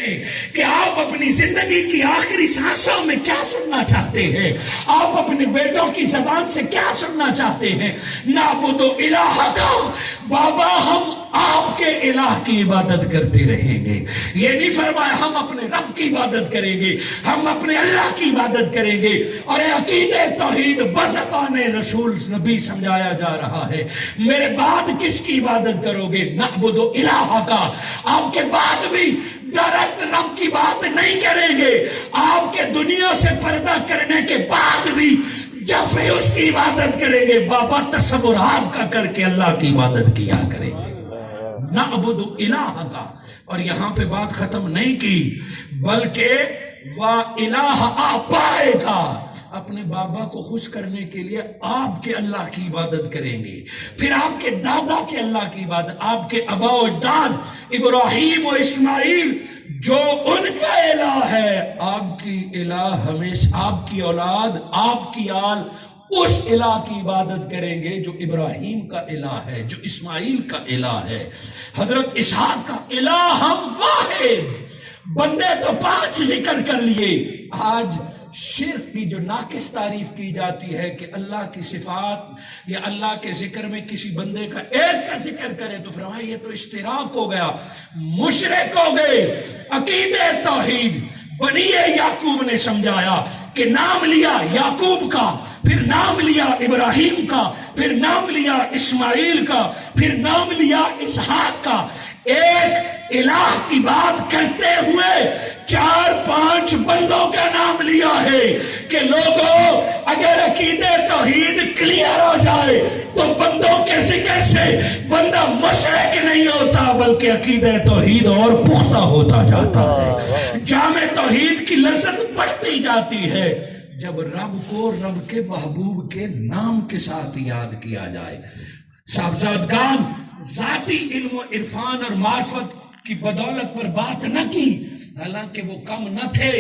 ہیں کہ آپ اپنی زندگی کی آخری سانسوں میں کیا سننا چاہتے ہیں، آپ اپنے بیٹوں کی زبان سے کیا سننا چاہتے ہیں۔ نعبد الہک، بابا ہم آپ کے الہ کی عبادت کرتے رہیں گے۔ یہ نہیں فرمایا ہم اپنے رب کی عبادت کریں گے، ہم اپنے اللہ کی عبادت کریں گے۔ اور عقید توحید بزبان رسول نبی سمجھایا جا رہا ہے۔ میرے بعد کس کی عبادت کرو گے؟ نعبد الہک، آپ کے بعد بھی ڈائریکٹ رب کی بات نہیں کریں گے، آپ کے دنیا سے پردہ کرنے کے بعد بھی جب بھی اس کی عبادت کریں گے، بابا تصور آپ کا کر کے اللہ کی عبادت کیا کریں گے۔ نعبد الہک، اور یہاں پہ بات ختم نہیں کی بلکہ وَإِلَٰهَ آبَائِكَ، اپنے بابا کو خوش کرنے کے لیے آپ کے اللہ کی عبادت کریں گے، پھر آپ کے دادا کے اللہ کی عبادت، آپ کے آبا و اجداد ابراہیم و اسماعیل جو ان کا الہ ہے، آپ کی الہ ہمیشہ، آپ کی اولاد، آپ کی آل اس الہ کی عبادت کریں گے جو ابراہیم کا الہ ہے، جو اسماعیل کا الہ ہے۔ حضرت اسحاق کا الہ ہم واحد، بندے تو 5 ذکر کر لیے، آج شرک کی جو ناقص تعریف کی جاتی ہے کہ اللہ کی صفات یا اللہ کے ذکر میں کسی بندے کا ایک کا ذکر کرے تو فرمائے یہ تو اشتراک ہو گیا، مشرک ہو گئے۔ عقید توحید بنی یعقوب نے سمجھایا کہ نام لیا یعقوب کا، پھر نام لیا ابراہیم کا، پھر نام لیا اسماعیل کا، پھر نام لیا اسحاق کا، ایک الہ کی بات کرتے ہوئے 4-5 بندوں کا نام لیا ہے کہ لوگوں اگر عقید توحید کلیئر ہو جائے تو بندوں کے ذکر سے بندہ مشرک نہیں ہوتا بلکہ عقید توحید اور پختہ ہوتا جاتا ہے، جامع توحید کی لذت بڑھتی جاتی ہے جب رب کو رب کے محبوب کے نام کے ساتھ یاد کیا جائے۔ صاحبزادگان ذاتی علم و عرفان اور معرفت کی بدولت پر بات نہ کی، حالانکہ وہ کم نہ تھے،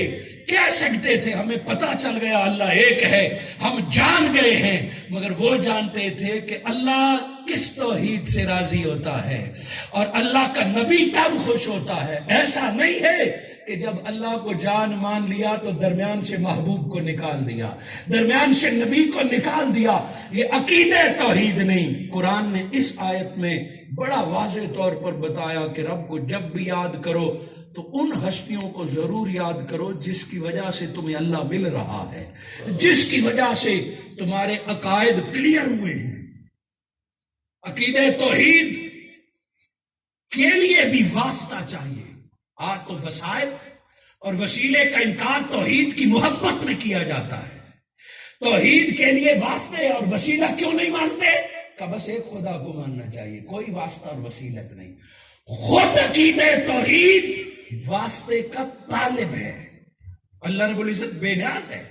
کہہ سکتے تھے ہمیں پتا چل گیا اللہ ایک ہے، ہم جان گئے ہیں، مگر وہ جانتے تھے کہ اللہ کس توحید سے راضی ہوتا ہے اور اللہ کا نبی کب خوش ہوتا ہے۔ ایسا نہیں ہے کہ جب اللہ کو جان مان لیا تو درمیان سے محبوب کو نکال دیا، درمیان سے نبی کو نکال دیا، یہ عقید توحید نہیں۔ قرآن نے اس آیت میں بڑا واضح طور پر بتایا کہ رب کو جب بھی یاد کرو تو ان ہستیوں کو ضرور یاد کرو جس کی وجہ سے تمہیں اللہ مل رہا ہے، جس کی وجہ سے تمہارے عقائد کلیئر ہوئے ہیں۔ عقید توحید کے لیے بھی واسطہ چاہیے، آج تو وسائل اور وسیلے کا انکار توحید کی محبت میں کیا جاتا ہے۔ توحید کے لیے واسطے اور وسیلہ کیوں نہیں مانتے؟ کہ بس ایک خدا کو ماننا چاہیے، کوئی واسطہ اور وسیلت نہیں۔ خود عقید توحید واسطے کا طالب ہے، اللہ رب العزت بے نیاز ہے،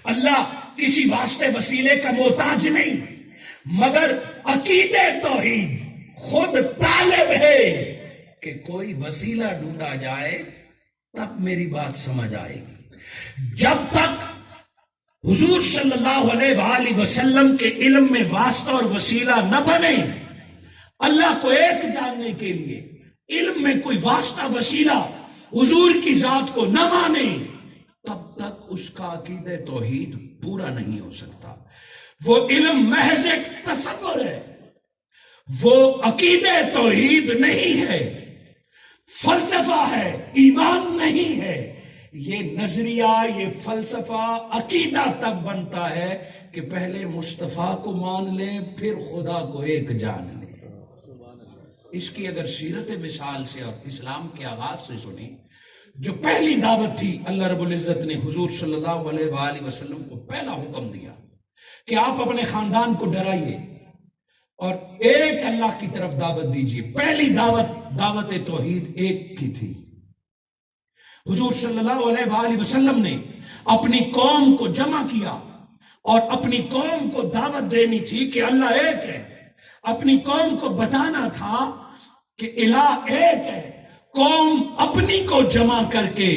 اللہ کسی واسطے وسیلے کا محتاج نہیں، مگر عقید توحید خود طالب ہے کہ کوئی وسیلہ ڈھونڈا جائے تب میری بات سمجھ آئے گی۔ جب تک حضور صلی اللہ علیہ وآلہ وسلم کے علم میں واسطہ اور وسیلہ نہ بنے، اللہ کو ایک جاننے کے لیے علم میں کوئی واسطہ وسیلہ حضور کی ذات کو نہ مانے، تب تک اس کا عقید توحید پورا نہیں ہو سکتا۔ وہ علم محض ایک تصور ہے، وہ عقید توحید نہیں ہے، فلسفہ ہے، ایمان نہیں ہے۔ یہ نظریہ، یہ فلسفہ عقیدہ تب بنتا ہے کہ پہلے مصطفیٰ کو مان لیں پھر خدا کو ایک جان لیں۔ اس کی اگر سیرت مثال سے اور اسلام کے آغاز سے سنیں، جو پہلی دعوت تھی اللہ رب العزت نے حضور صلی اللہ علیہ وآلہ وسلم کو پہلا حکم دیا کہ آپ اپنے خاندان کو ڈرائیے اور ایک اللہ کی طرف دعوت دیجیے۔ پہلی دعوت توحید ایک کی تھی۔ حضور صلی اللہ علیہ وآلہ وسلم نے اپنی قوم کو جمع کیا اور اپنی قوم کو دعوت دینی تھی کہ اللہ ایک ہے، اپنی قوم کو بتانا تھا کہ الہ ایک ہے۔ قوم اپنی کو جمع کر کے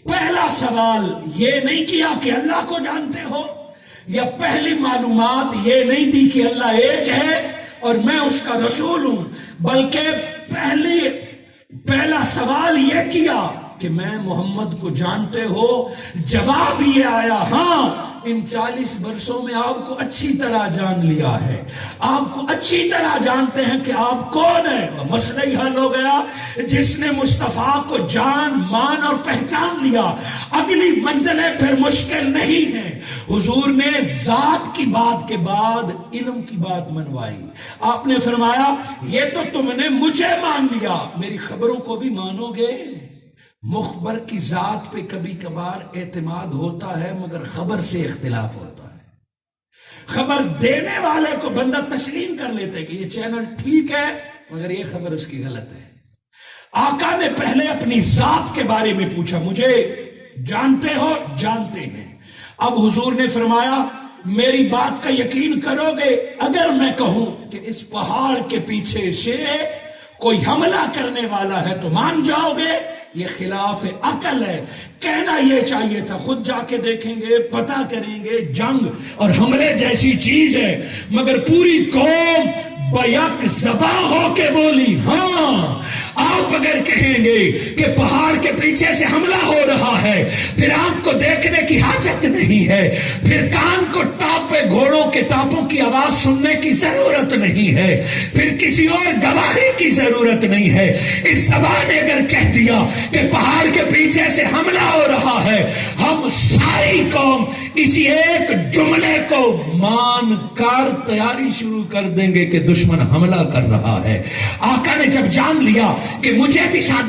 پہلا سوال یہ نہیں کیا کہ اللہ کو جانتے ہو، یا پہلی معلومات یہ نہیں دی کہ اللہ ایک ہے اور میں اس کا رسول ہوں، بلکہ پہلا سوال یہ کیا کہ میں محمد کو جانتے ہو؟ جواب یہ آیا ہاں، ان 40 برسوں میں آپ کو اچھی طرح جان لیا ہے، آپ کو اچھی طرح جانتے ہیں کہ آپ کون ہیں۔ مسئلہ ہی حل ہو گیا۔ جس نے مصطفیٰ کو جان مان اور پہچان لیا، اگلی منزلیں پھر مشکل نہیں ہیں۔ حضور نے ذات کی بات کے بعد علم کی بات منوائی۔ آپ نے فرمایا یہ تو تم نے مجھے مان لیا، میری خبروں کو بھی مانو گے؟ مخبر کی ذات پہ کبھی کبھار اعتماد ہوتا ہے، مگر خبر سے اختلاف ہوتا ہے۔ خبر دینے والے کو بندہ تسلیم کر لیتے کہ یہ چینل ٹھیک ہے، مگر یہ خبر اس کی غلط ہے۔ آقا نے پہلے اپنی ذات کے بارے میں پوچھا، مجھے جانتے ہو؟ جانتے ہیں۔ اب حضور نے فرمایا میری بات کا یقین کرو گے اگر میں کہوں کہ اس پہاڑ کے پیچھے سے کوئی حملہ کرنے والا ہے تو مان جاؤ گے؟ یہ خلاف عقل ہے۔ کہنا یہ چاہیے تھا خود جا کے دیکھیں گے، پتہ کریں گے، جنگ اور حملے جیسی چیز ہے، مگر پوری قوم بیک زباں ہو کے بولی ہاں۔ آپ اگر کہیں گے کہ پہاڑ کے پیچھے سے حملہ ہو رہا ہے، پھر آپ کو دیکھنے کی حاجت نہیں ہے، پھر کان کو ٹاپے گھوڑوں کے ٹاپوں کی آواز سننے کی ضرورت نہیں ہے، پھر کسی اور گواہی کی ضرورت نہیں ہے۔ اس زبان نے اگر کہہ دیا کہ پہاڑ کے پیچھے سے حملہ ہو رہا ہے، ہم ساری قوم اسی ایک جملے کو مان کر تیاری شروع کر دیں گے کہ دشمن حملہ کر رہا ہے۔ آقا نے جب جان لیا کہ مجھے بھی ساتھ